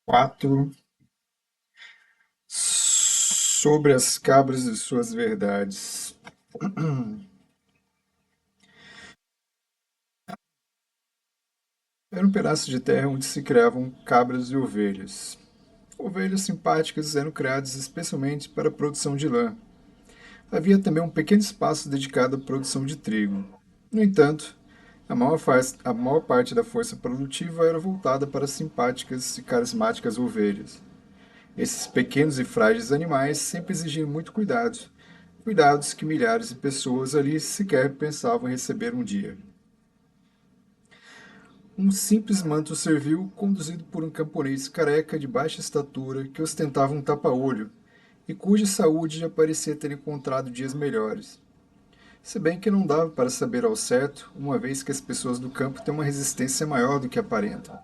4 sobre as cabras e suas verdades. Era um pedaço de terra onde se criavam cabras e ovelhas. Ovelhas simpáticas eram criadas especialmente para a produção de lã. Havia também um pequeno espaço dedicado à produção de trigo. No entanto, a maior parte da força produtiva era voltada para as simpáticas e carismáticas ovelhas. Esses pequenos e frágeis animais sempre exigiam muito cuidado, cuidados que milhares de pessoas ali sequer pensavam em receber um dia. Um simples manto servil, conduzido por um camponês careca de baixa estatura que ostentava um tapa-olho e cuja saúde já parecia ter encontrado dias melhores. Se bem que não dava para saber ao certo, uma vez que as pessoas do campo têm uma resistência maior do que aparentam.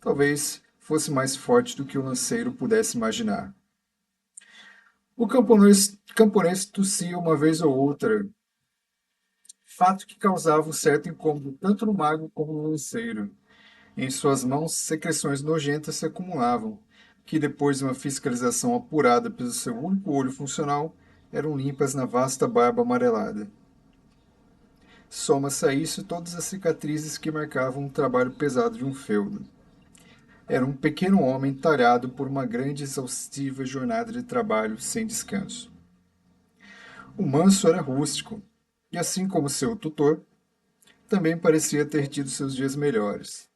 Talvez fosse mais forte do que o lanceiro pudesse imaginar. O camponês tossia uma vez ou outra, fato que causava um certo incômodo tanto no mago como no lanceiro. Em suas mãos, secreções nojentas se acumulavam, que depois de uma fiscalização apurada pelo seu único olho funcional, eram limpas na vasta barba amarelada. Soma-se a isso todas as cicatrizes que marcavam o trabalho pesado de um feudo. Era um pequeno homem talhado por uma grande e exaustiva jornada de trabalho sem descanso. O manso era rústico, e assim como seu tutor, também parecia ter tido seus dias melhores.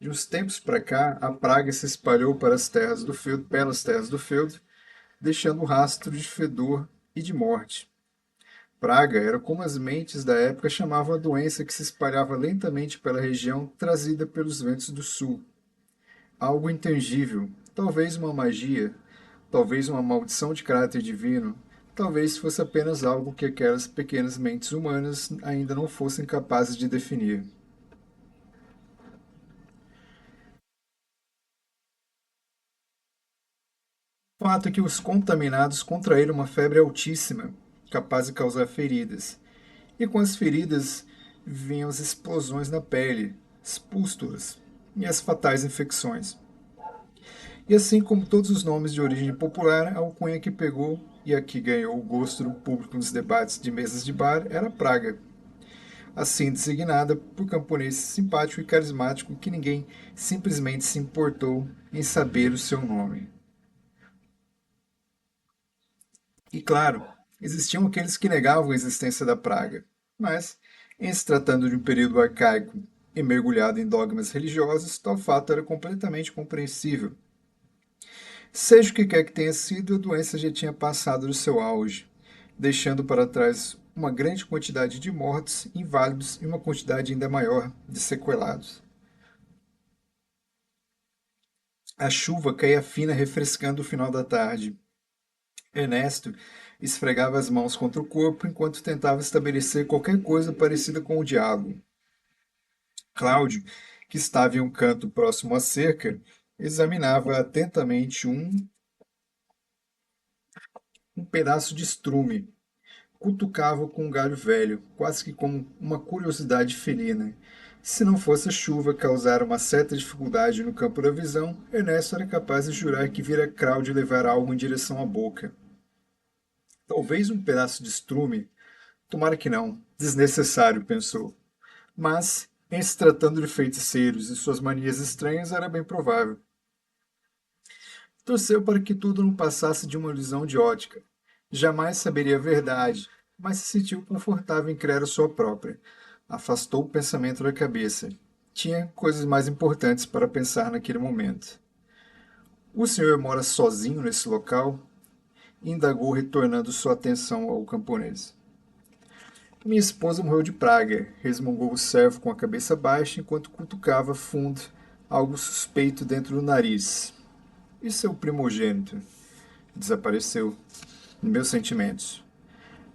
De uns tempos para cá, a praga se espalhou para as terras do feudo, pelas terras do feudo, deixando um rastro de fedor e de morte. Praga era como as mentes da época chamavam a doença que se espalhava lentamente pela região trazida pelos ventos do sul. Algo intangível, talvez uma magia, talvez uma maldição de caráter divino, talvez fosse apenas algo que aquelas pequenas mentes humanas ainda não fossem capazes de definir. O fato é que os contaminados contraíram uma febre altíssima, capaz de causar feridas, e com as feridas vinham as explosões na pele, as pústulas e as fatais infecções. E assim como todos os nomes de origem popular, a alcunha que pegou e a que ganhou o gosto do público nos debates de mesas de bar era Praga, assim designada por camponês simpático e carismático que ninguém simplesmente se importou em saber o seu nome. E claro, existiam aqueles que negavam a existência da praga, mas, em se tratando de um período arcaico e mergulhado em dogmas religiosos, tal fato era completamente compreensível. Seja o que quer que tenha sido, a doença já tinha passado do seu auge, deixando para trás uma grande quantidade de mortos, inválidos e uma quantidade ainda maior de sequelados. A chuva caía fina, refrescando o final da tarde. Ernesto esfregava as mãos contra o corpo enquanto tentava estabelecer qualquer coisa parecida com o diálogo. Cláudio, que estava em um canto próximo à cerca, examinava atentamente um pedaço de estrume. Cutucava com um galho velho, quase que com uma curiosidade felina. Se não fosse a chuva causar uma certa dificuldade no campo da visão, Ernesto era capaz de jurar que vira Cláudio levar algo em direção à boca. Talvez um pedaço de estrume. Tomara que não. Desnecessário, pensou. Mas, em se tratando de feiticeiros e suas manias estranhas, era bem provável. Torceu para que tudo não passasse de uma ilusão de ótica. Jamais saberia a verdade, mas se sentiu confortável em criar a sua própria. Afastou o pensamento da cabeça. Tinha coisas mais importantes para pensar naquele momento. O senhor mora sozinho nesse local? Indagou, retornando sua atenção ao camponês. Minha esposa morreu de praga, resmungou o servo com a cabeça baixa enquanto cutucava fundo algo suspeito dentro do nariz. E seu primogênito? Desapareceu. Meus sentimentos.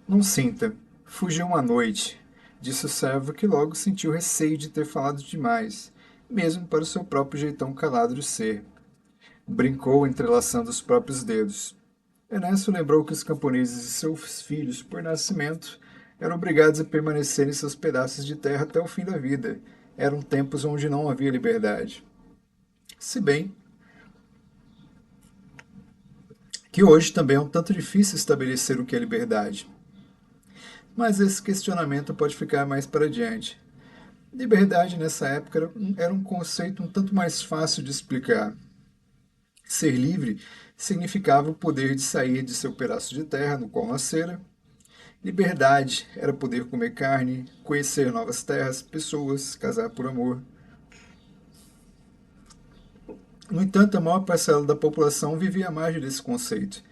Não sinta. Fugiu uma noite, disse o servo que logo sentiu receio de ter falado demais, mesmo para o seu próprio jeitão calado de ser. Brincou, entrelaçando os próprios dedos. Ernesto lembrou que os camponeses e seus filhos, por nascimento, eram obrigados a permanecer em seus pedaços de terra até o fim da vida. Eram tempos onde não havia liberdade. Se bem que hoje também é um tanto difícil estabelecer o que é liberdade. Mas esse questionamento pode ficar mais para diante. Liberdade nessa época era um conceito um tanto mais fácil de explicar. Ser livre significava o poder de sair de seu pedaço de terra no qual nascera. Liberdade era poder comer carne, conhecer novas terras, pessoas, casar por amor. No entanto, a maior parcela da população vivia à margem desse conceito.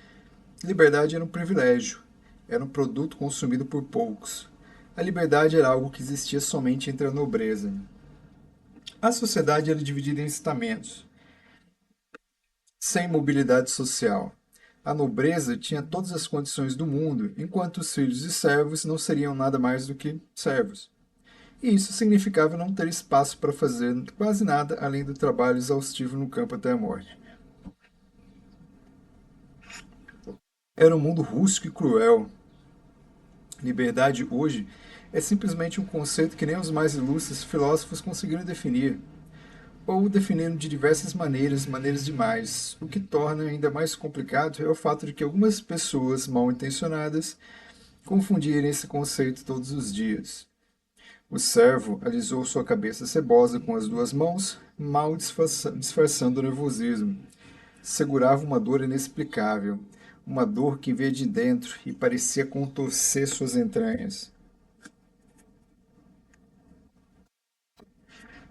Liberdade era um privilégio, era um produto consumido por poucos. A liberdade era algo que existia somente entre a nobreza. A sociedade era dividida em estamentos, sem mobilidade social. A nobreza tinha todas as condições do mundo, enquanto os filhos e servos não seriam nada mais do que servos. E isso significava não ter espaço para fazer quase nada além do trabalho exaustivo no campo até a morte. Era um mundo rústico e cruel. Liberdade hoje é simplesmente um conceito que nem os mais ilustres filósofos conseguiram definir, ou definiram de diversas maneiras, maneiras demais. O que torna ainda mais complicado é o fato de que algumas pessoas mal intencionadas confundirem esse conceito todos os dias. O servo alisou sua cabeça cebosa com as duas mãos, mal disfarçando o nervosismo. Segurava uma dor inexplicável, uma dor que veio de dentro e parecia contorcer suas entranhas.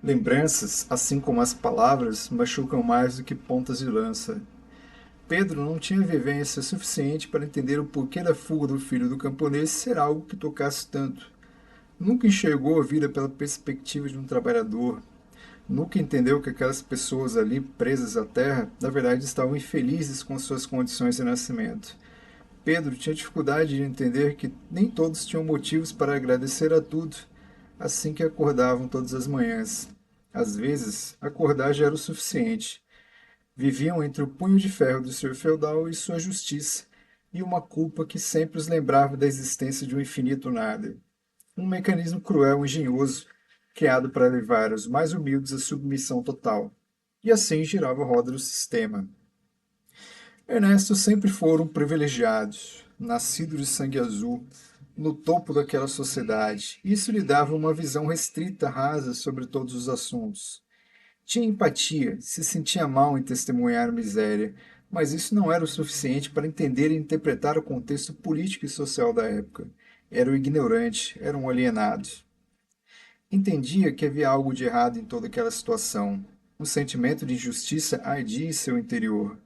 Lembranças, assim como as palavras, machucam mais do que pontas de lança. Pedro não tinha vivência suficiente para entender o porquê da fuga do filho do camponês ser algo que tocasse tanto. Nunca enxergou a vida pela perspectiva de um trabalhador. Nunca entendeu que aquelas pessoas ali presas à terra, na verdade, estavam infelizes com suas condições de nascimento. Pedro tinha dificuldade de entender que nem todos tinham motivos para agradecer a tudo assim que acordavam todas as manhãs. Às vezes, acordar já era o suficiente. Viviam entre o punho de ferro do senhor feudal e sua justiça, e uma culpa que sempre os lembrava da existência de um infinito nada. Um mecanismo cruel e engenhoso, criado para levar os mais humildes à submissão total. E assim girava a roda do sistema. Ernesto sempre foram privilegiados, nascido de sangue azul, no topo daquela sociedade. Isso lhe dava uma visão restrita, rasa sobre todos os assuntos. Tinha empatia, se sentia mal em testemunhar a miséria, mas isso não era o suficiente para entender e interpretar o contexto político e social da época. Era um ignorante, era um alienado. Entendia que havia algo de errado em toda aquela situação. Um sentimento de injustiça ardia em seu interior.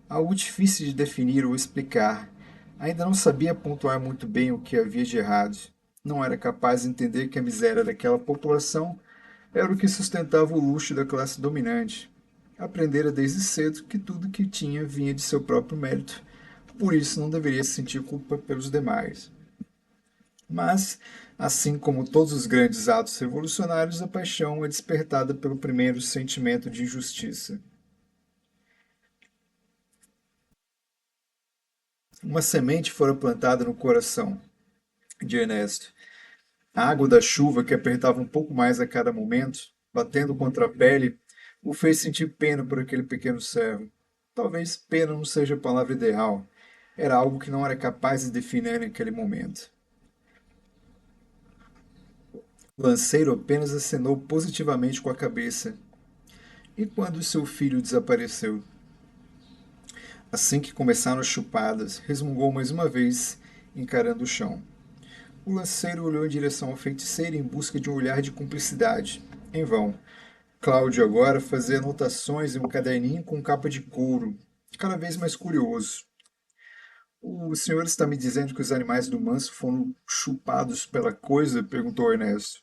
Algo difícil de definir ou explicar. Ainda não sabia pontuar muito bem o que havia de errado. Não era capaz de entender que a miséria daquela população era o que sustentava o luxo da classe dominante. Aprendera desde cedo que tudo que tinha vinha de seu próprio mérito, por isso não deveria sentir culpa pelos demais. Mas, assim como todos os grandes atos revolucionários, a paixão é despertada pelo primeiro sentimento de injustiça. Uma semente fora plantada no coração de Ernesto. A água da chuva, que apertava um pouco mais a cada momento, batendo contra a pele, o fez sentir pena por aquele pequeno servo. Talvez pena não seja a palavra ideal. Era algo que não era capaz de definir naquele momento. O lanceiro apenas acenou positivamente com a cabeça. E quando seu filho desapareceu? Assim que começaram as chupadas, resmungou mais uma vez, encarando o chão. O lanceiro olhou em direção ao feiticeiro em busca de um olhar de cumplicidade. Em vão. Cláudio agora fazia anotações em um caderninho com capa de couro, cada vez mais curioso. O senhor está me dizendo que os animais do manso foram chupados pela coisa? Perguntou Ernesto.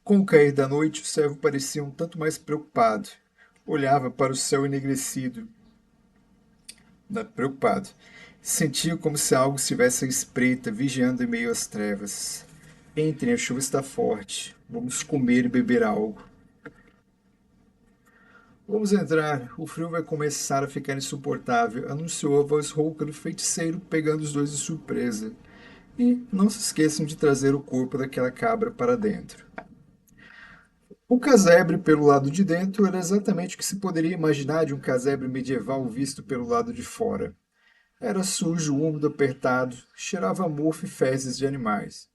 Com o cair da noite, o servo parecia um tanto mais preocupado. Olhava para o céu enegrecido. Preocupado. Sentia como se algo estivesse à espreita, vigiando em meio às trevas. Entrem, a chuva está forte. Vamos comer e beber algo. Vamos entrar. O frio vai começar a ficar insuportável, anunciou a voz rouca do feiticeiro, pegando os dois de surpresa. E não se esqueçam de trazer o corpo daquela cabra para dentro. O casebre pelo lado de dentro era exatamente o que se poderia imaginar de um casebre medieval visto pelo lado de fora. Era sujo, úmido, apertado, cheirava a mofo e fezes de animais.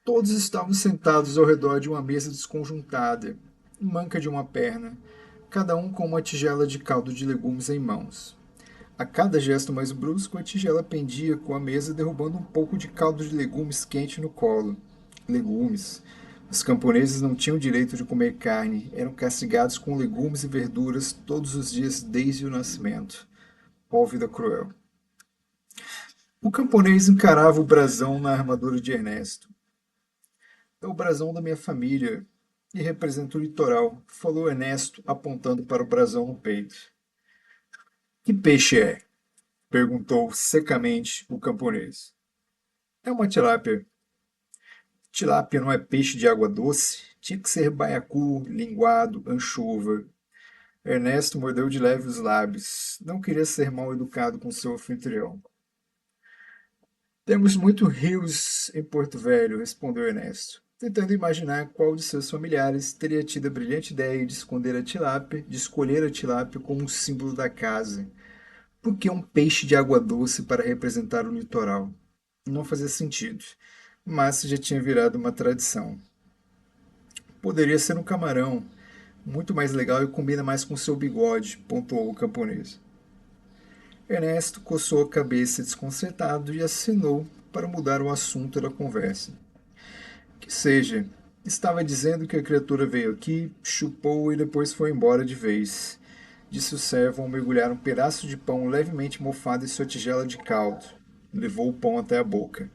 Todos estavam sentados ao redor de uma mesa desconjuntada, manca de uma perna, cada um com uma tigela de caldo de legumes em mãos. A cada gesto mais brusco, a tigela pendia com a mesa, derrubando um pouco de caldo de legumes quente no colo. Legumes. Os camponeses não tinham direito de comer carne, eram castigados com legumes e verduras todos os dias desde o nascimento. Ó vida cruel. O camponês encarava o brasão na armadura de Ernesto. É o brasão da minha família e representa o litoral, falou Ernesto, apontando para o brasão no peito. Que peixe é? Perguntou secamente o camponês. É uma tilápia. Tilápia não é peixe de água doce? Tinha que ser baiacu, linguado, anchova. Ernesto mordeu de leve os lábios. Não queria ser mal educado com seu anfitrião. Temos muitos rios em Porto Velho, respondeu Ernesto, tentando imaginar qual de seus familiares teria tido a brilhante ideia de esconder a tilápia, de escolher a tilápia como um símbolo da casa. Por que um peixe de água doce para representar o litoral? Não fazia sentido, mas já tinha virado uma tradição. Poderia ser um camarão, muito mais legal e combina mais com seu bigode, pontuou o camponês. Ernesto coçou a cabeça desconcertado e assinou para mudar o assunto da conversa. Que seja, estava dizendo que a criatura veio aqui, chupou e depois foi embora de vez. Disse o servo ao mergulhar um pedaço de pão levemente mofado em sua tigela de caldo. Levou o pão até a boca.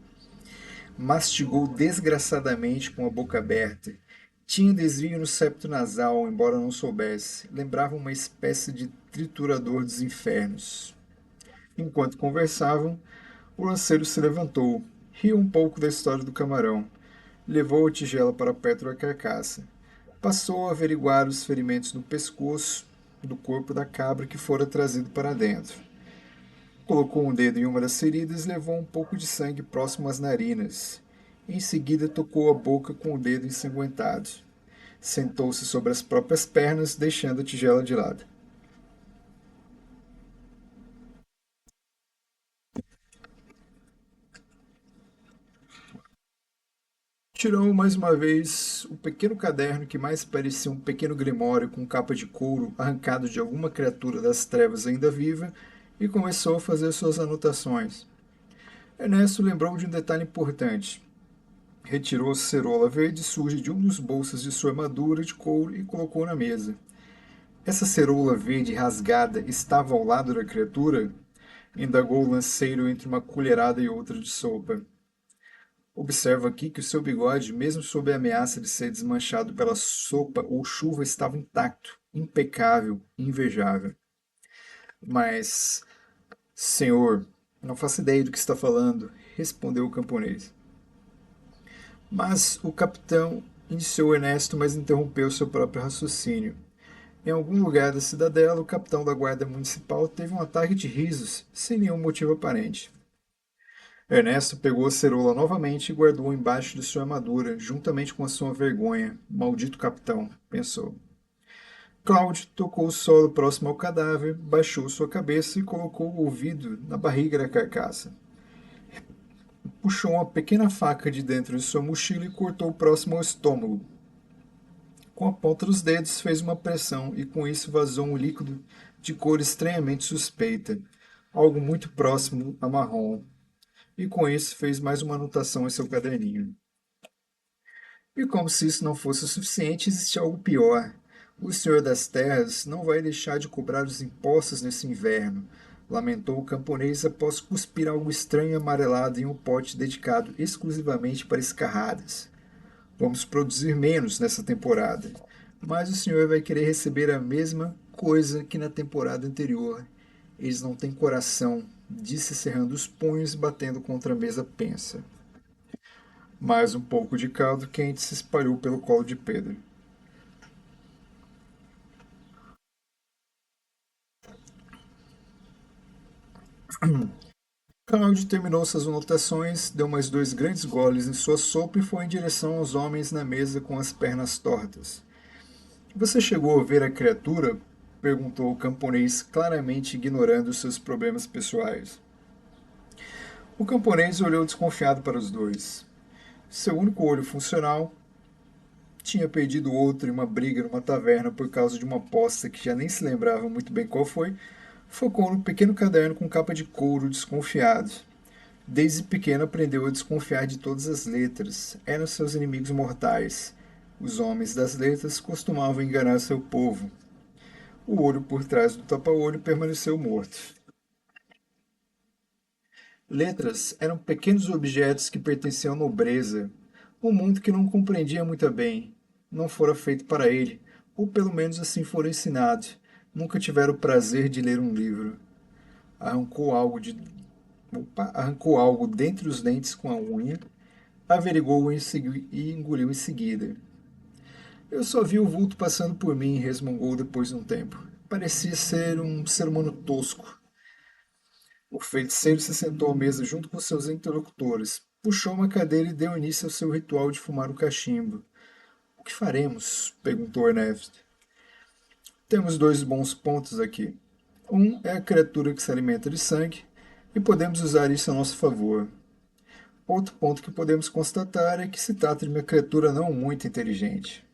Mastigou desgraçadamente com a boca aberta. Tinha desvio no septo nasal, embora não soubesse. Lembrava uma espécie de triturador dos infernos. Enquanto conversavam, o lanceiro se levantou, riu um pouco da história do camarão, levou a tigela para perto da carcaça. Passou a averiguar os ferimentos no pescoço do corpo da cabra que fora trazido para dentro. Colocou um dedo em uma das feridas e levou um pouco de sangue próximo às narinas. Em seguida, tocou a boca com o dedo ensanguentado. Sentou-se sobre as próprias pernas, deixando a tigela de lado. Tirou mais uma vez o pequeno caderno que mais parecia um pequeno grimório com capa de couro arrancado de alguma criatura das trevas ainda viva e começou a fazer suas anotações. Ernesto lembrou de um detalhe importante. Retirou a cerola verde suja de um dos bolsos de sua armadura de couro e colocou na mesa. Essa cerola verde rasgada estava ao lado da criatura? Indagou o lanceiro entre uma colherada e outra de sopa. Observa aqui que o seu bigode, mesmo sob a ameaça de ser desmanchado pela sopa ou chuva, estava intacto, impecável, invejável. Mas, senhor, não faço ideia do que está falando, respondeu o camponês. Mas o capitão iniciou Ernesto, mas interrompeu seu próprio raciocínio. Em algum lugar da cidadela, o capitão da guarda municipal teve um ataque de risos, sem nenhum motivo aparente. Ernesto pegou a cerola novamente e guardou embaixo de sua armadura, juntamente com a sua vergonha. Maldito capitão, pensou. Cláudio tocou o solo próximo ao cadáver, baixou sua cabeça e colocou o ouvido na barriga da carcaça. Puxou uma pequena faca de dentro de sua mochila e cortou próximo ao estômago. Com a ponta dos dedos, fez uma pressão e com isso vazou um líquido de cor estranhamente suspeita, algo muito próximo a marrom, e com isso fez mais uma anotação em seu caderninho. E como se isso não fosse o suficiente, existe algo pior. O Senhor das Terras não vai deixar de cobrar os impostos nesse inverno, lamentou o camponês após cuspir algo estranho e amarelado em um pote dedicado exclusivamente para escarradas. Vamos produzir menos nessa temporada, mas o senhor vai querer receber a mesma coisa que na temporada anterior. Eles não têm coração, disse cerrando os punhos e batendo contra a mesa pensa. Mais um pouco de caldo quente se espalhou pelo colo de Pedro. Cláudio terminou suas anotações, deu mais dois grandes goles em sua sopa e foi em direção aos homens na mesa com as pernas tortas. Você chegou a ver a criatura? Perguntou o camponês, claramente ignorando seus problemas pessoais. O camponês olhou desconfiado para os dois. Seu único olho funcional tinha perdido outro em uma briga numa taverna por causa de uma aposta que já nem se lembrava muito bem qual foi, focou no pequeno caderno com capa de couro desconfiado. Desde pequeno aprendeu a desconfiar de todas as letras. Eram seus inimigos mortais. Os homens das letras costumavam enganar seu povo. O olho por trás do tapa-olho permaneceu morto. Letras eram pequenos objetos que pertenciam à nobreza, um mundo que não compreendia muito bem. Não fora feito para ele, ou pelo menos assim fora ensinado. Nunca tivera o prazer de ler um livro. Arrancou algo de arrancou algo dentre os dentes com a unha, averigou-o e engoliu em seguida. Eu só vi o vulto passando por mim, resmungou depois de um tempo. Parecia ser um ser humano tosco. O feiticeiro se sentou à mesa junto com seus interlocutores, puxou uma cadeira e deu início ao seu ritual de fumar o cachimbo. O que faremos? Perguntou Ernest. Temos dois bons pontos aqui. Um é a criatura que se alimenta de sangue, e podemos usar isso a nosso favor. Outro ponto que podemos constatar é que se trata de uma criatura não muito inteligente.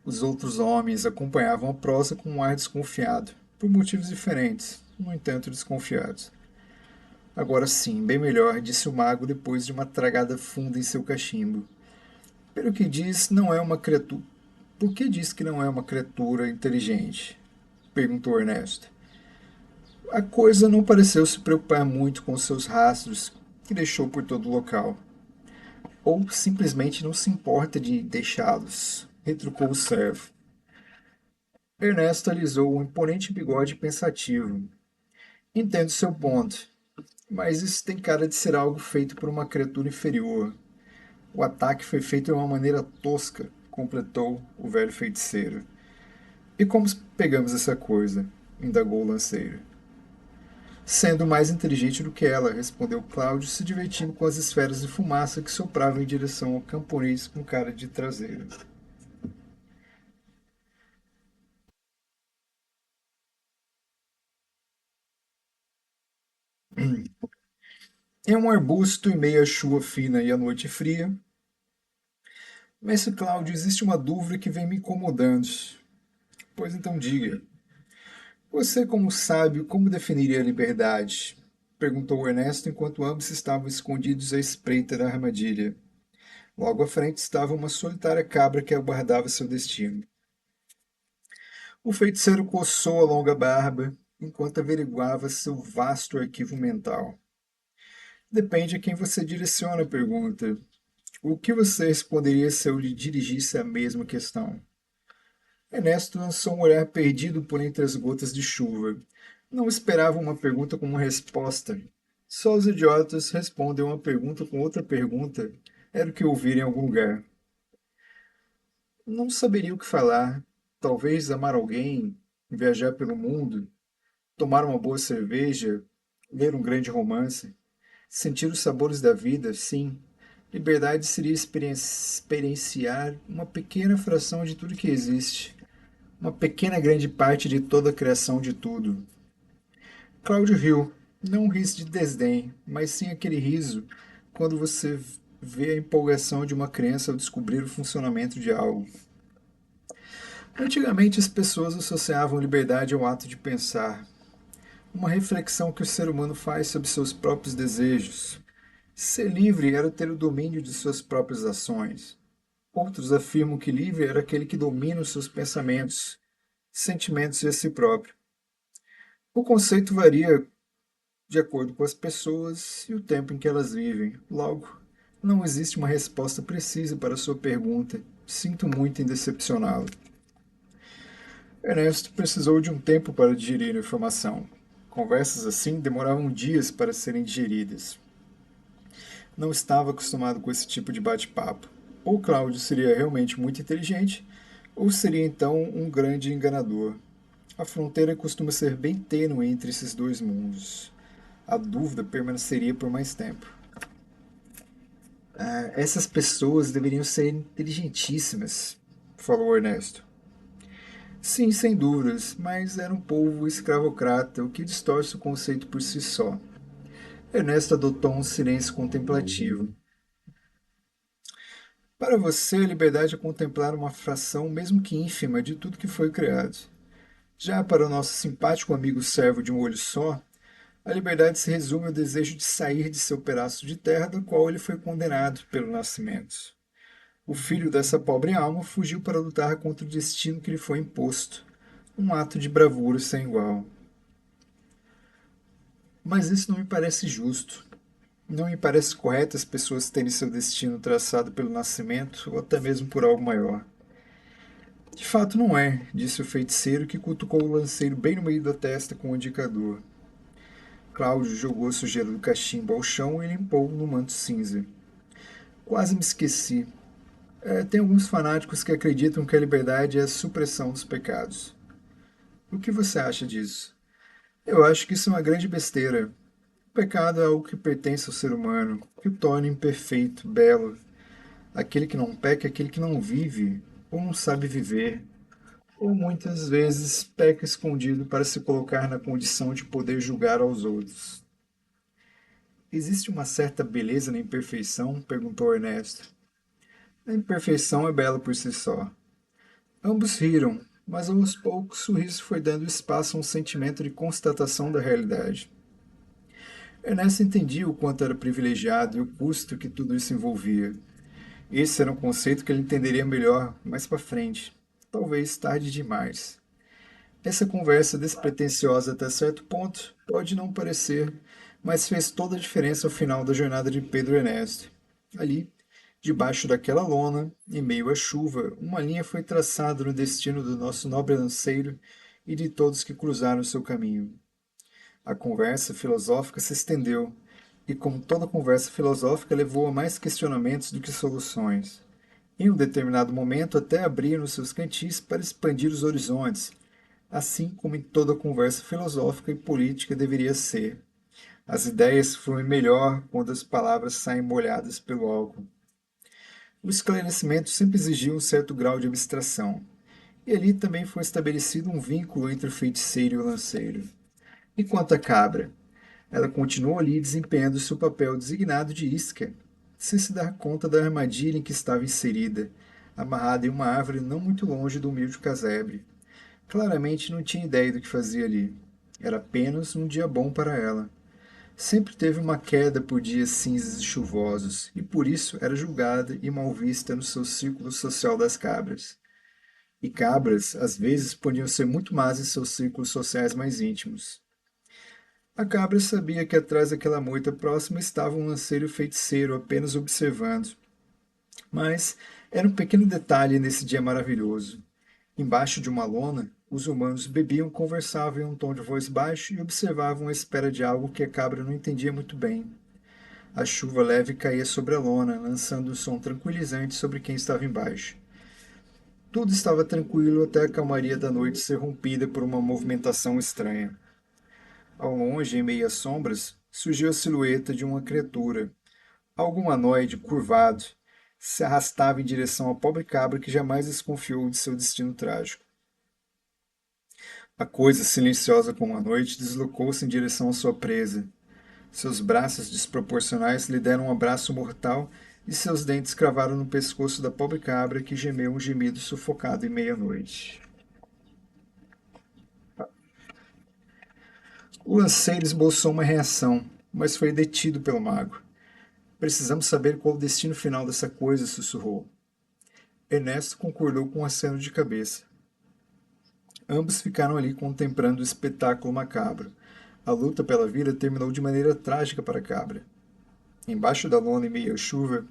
Os outros homens acompanhavam a prosa com um ar desconfiado, por motivos diferentes, no entanto desconfiados. Agora sim, bem melhor, disse o mago depois de uma tragada funda em seu cachimbo. Pelo que diz, não é uma criatura. Por que diz que não é uma criatura inteligente? Perguntou Ernesto. A coisa não pareceu se preocupar muito com seus rastros que deixou por todo o local. Ou simplesmente não se importa de deixá-los, retrucou o servo. Ernesto alisou o imponente bigode pensativo. Entendo seu ponto, mas isso tem cara de ser algo feito por uma criatura inferior. O ataque foi feito de uma maneira tosca, completou o velho feiticeiro. E como pegamos essa coisa? Indagou o lanceiro. Sendo mais inteligente do que ela, respondeu Cláudio, se divertindo com as esferas de fumaça que sopravam em direção ao camponês com cara de traseiro. Em um arbusto, em meio à chuva fina e à noite fria, Mestre Cláudio, existe uma dúvida que vem me incomodando. Pois então diga. Você, como sábio, como definiria a liberdade? Perguntou Ernesto enquanto ambos estavam escondidos à espreita da armadilha. Logo à frente estava uma solitária cabra que aguardava seu destino. O feiticeiro coçou a longa barba enquanto averiguava seu vasto arquivo mental. Depende a quem você direciona a pergunta. O que você responderia se eu lhe dirigisse a mesma questão? Ernesto lançou um olhar perdido por entre as gotas de chuva. Não esperava uma pergunta com uma resposta. Só os idiotas respondem uma pergunta com outra pergunta. Era o que ouviram em algum lugar. Não saberia o que falar. Talvez amar alguém, viajar pelo mundo, tomar uma boa cerveja, ler um grande romance, sentir os sabores da vida, sim. Liberdade seria experienciar uma pequena fração de tudo que existe, uma pequena grande parte de toda a criação de tudo. Cláudio riu, não um riso de desdém, mas sim aquele riso quando você vê a empolgação de uma criança ao descobrir o funcionamento de algo. Antigamente as pessoas associavam liberdade ao ato de pensar, uma reflexão que o ser humano faz sobre seus próprios desejos. Ser livre era ter o domínio de suas próprias ações. Outros afirmam que livre era aquele que domina os seus pensamentos, sentimentos e a si próprio. O conceito varia de acordo com as pessoas e o tempo em que elas vivem. Logo, não existe uma resposta precisa para a sua pergunta. Sinto muito em decepcioná-lo. Ernesto precisou de um tempo para digerir a informação. Conversas assim demoravam dias para serem digeridas. Não estava acostumado com esse tipo de bate-papo. Ou Cláudio seria realmente muito inteligente, ou seria então um grande enganador. A fronteira costuma ser bem tênue entre esses dois mundos. A dúvida permaneceria por mais tempo. Essas pessoas deveriam ser inteligentíssimas, falou Ernesto. Sim, sem dúvidas, mas era um povo escravocrata, o que distorce o conceito por si só. Ernesto adotou um silêncio contemplativo. Para você, a liberdade é contemplar uma fração, mesmo que ínfima, de tudo que foi criado. Já para o nosso simpático amigo servo de um olho só, a liberdade se resume ao desejo de sair de seu pedaço de terra do qual ele foi condenado pelo nascimento. O filho dessa pobre alma fugiu para lutar contra o destino que lhe foi imposto. Um ato de bravura sem igual. Mas isso não me parece justo. Não me parece correto as pessoas terem seu destino traçado pelo nascimento ou até mesmo por algo maior. De fato não é, disse o feiticeiro que cutucou o lanceiro bem no meio da testa com o indicador. Cláudio jogou a sujeira do cachimbo ao chão e limpou no manto cinza. Quase me esqueci. Tem alguns fanáticos que acreditam que a liberdade é a supressão dos pecados. O que você acha disso? Eu acho que isso é uma grande besteira. O pecado é algo que pertence ao ser humano, que o torna imperfeito, belo. Aquele que não peca é aquele que não vive, ou não sabe viver, ou muitas vezes peca escondido para se colocar na condição de poder julgar aos outros. Existe uma certa beleza na imperfeição? Perguntou Ernesto. A imperfeição é bela por si só. Ambos riram, mas aos poucos o sorriso foi dando espaço a um sentimento de constatação da realidade. Ernesto entendia o quanto era privilegiado e o custo que tudo isso envolvia. Esse era um conceito que ele entenderia melhor mais para frente, talvez tarde demais. Essa conversa despretensiosa até certo ponto pode não parecer, mas fez toda a diferença ao final da jornada de Pedro Ernesto. Ali, debaixo daquela lona, em meio à chuva, uma linha foi traçada no destino do nosso nobre lanceiro e de todos que cruzaram seu caminho. A conversa filosófica se estendeu, e como toda conversa filosófica levou a mais questionamentos do que soluções. Em um determinado momento até abriram seus cantis para expandir os horizontes, assim como em toda conversa filosófica e política deveria ser. As ideias fluem melhor quando as palavras saem molhadas pelo álcool. O esclarecimento sempre exigiu um certo grau de abstração, e ali também foi estabelecido um vínculo entre o feiticeiro e o lanceiro. E quanto à cabra? Ela continuou ali desempenhando seu papel designado de isca, sem se dar conta da armadilha em que estava inserida, amarrada em uma árvore não muito longe do humilde casebre. Claramente não tinha ideia do que fazia ali. Era apenas um dia bom para ela. Sempre teve uma queda por dias cinzas e chuvosos, e por isso era julgada e mal vista no seu círculo social das cabras. E cabras, às vezes, podiam ser muito más em seus círculos sociais mais íntimos. A cabra sabia que atrás daquela moita próxima estava um lanceiro feiticeiro apenas observando. Mas era um pequeno detalhe nesse dia maravilhoso. Embaixo de uma lona, os humanos bebiam, conversavam em um tom de voz baixo e observavam à espera de algo que a cabra não entendia muito bem. A chuva leve caía sobre a lona, lançando um som tranquilizante sobre quem estava embaixo. Tudo estava tranquilo até a calmaria da noite ser rompida por uma movimentação estranha. Ao longe, em meio às sombras, surgiu a silhueta de uma criatura. Algo humanoide, curvado, se arrastava em direção à pobre cabra que jamais desconfiou de seu destino trágico. A coisa, silenciosa como a noite, deslocou-se em direção à sua presa. Seus braços desproporcionais lhe deram um abraço mortal e seus dentes cravaram no pescoço da pobre cabra que gemeu um gemido sufocado em meia-noite. O lanceiro esboçou uma reação, mas foi detido pelo mago. Precisamos saber qual o destino final dessa coisa, sussurrou. Ernesto concordou com um aceno de cabeça. Ambos ficaram ali contemplando o espetáculo macabro. A luta pela vida terminou de maneira trágica para a cabra. Embaixo da lona e meia chuva,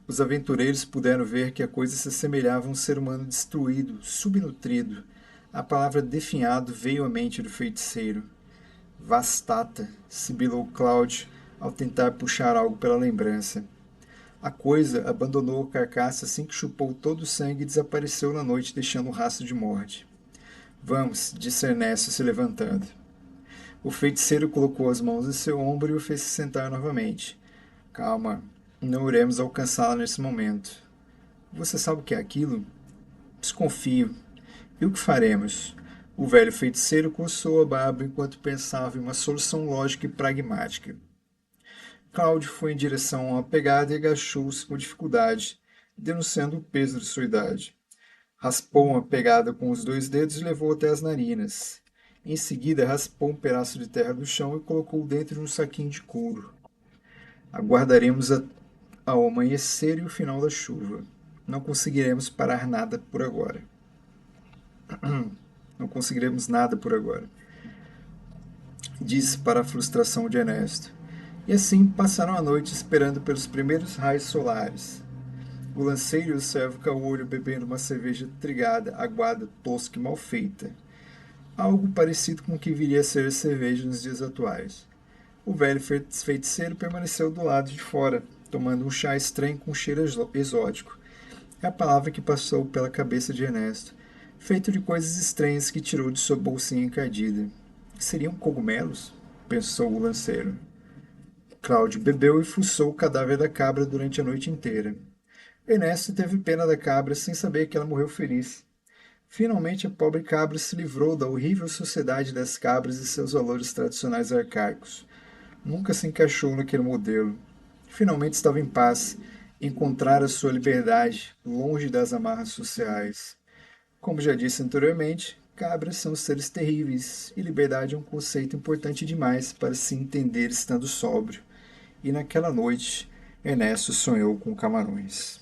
os aventureiros puderam ver que a coisa se assemelhava a um ser humano destruído, subnutrido. A palavra definhado veio à mente do feiticeiro. Vastata, sibilou Cláudio ao tentar puxar algo pela lembrança. A coisa abandonou a carcaça assim que chupou todo o sangue e desapareceu na noite, deixando um rastro de morte. Vamos, disse Ernesto se levantando. O feiticeiro colocou as mãos em seu ombro e o fez se sentar novamente. Calma, não iremos alcançá-la nesse momento. Você sabe o que é aquilo? Desconfio. E o que faremos? O velho feiticeiro coçou a barba enquanto pensava em uma solução lógica e pragmática. Cláudio foi em direção a uma pegada e agachou-se com dificuldade, denunciando o peso de sua idade. Raspou uma pegada com os dois dedos e levou até as narinas. Em seguida, raspou um pedaço de terra do chão e colocou dentro de um saquinho de couro. Aguardaremos ao amanhecer e o final da chuva. Não conseguiremos parar nada por agora. Não conseguiremos nada por agora, disse para a frustração de Ernesto. E assim passaram a noite esperando pelos primeiros raios solares. O lanceiro e o servo caolho bebendo uma cerveja trigada, aguada, tosca e mal feita. Algo parecido com o que viria a ser a cerveja nos dias atuais. O velho feiticeiro permaneceu do lado de fora, tomando um chá estranho com cheiro exótico. É a palavra que passou pela cabeça de Ernesto, feito de coisas estranhas que tirou de sua bolsinha encardida. Seriam cogumelos? Pensou o lanceiro. Cláudio bebeu e fuçou o cadáver da cabra durante a noite inteira. Ernesto teve pena da cabra sem saber que ela morreu feliz. Finalmente a pobre cabra se livrou da horrível sociedade das cabras e seus valores tradicionais arcaicos. Nunca se encaixou naquele modelo. Finalmente estava em paz, encontrara sua liberdade, longe das amarras sociais. Como já disse anteriormente, cabras são seres terríveis, e liberdade é um conceito importante demais para se entender estando sóbrio. E naquela noite, Ernesto sonhou com camarões.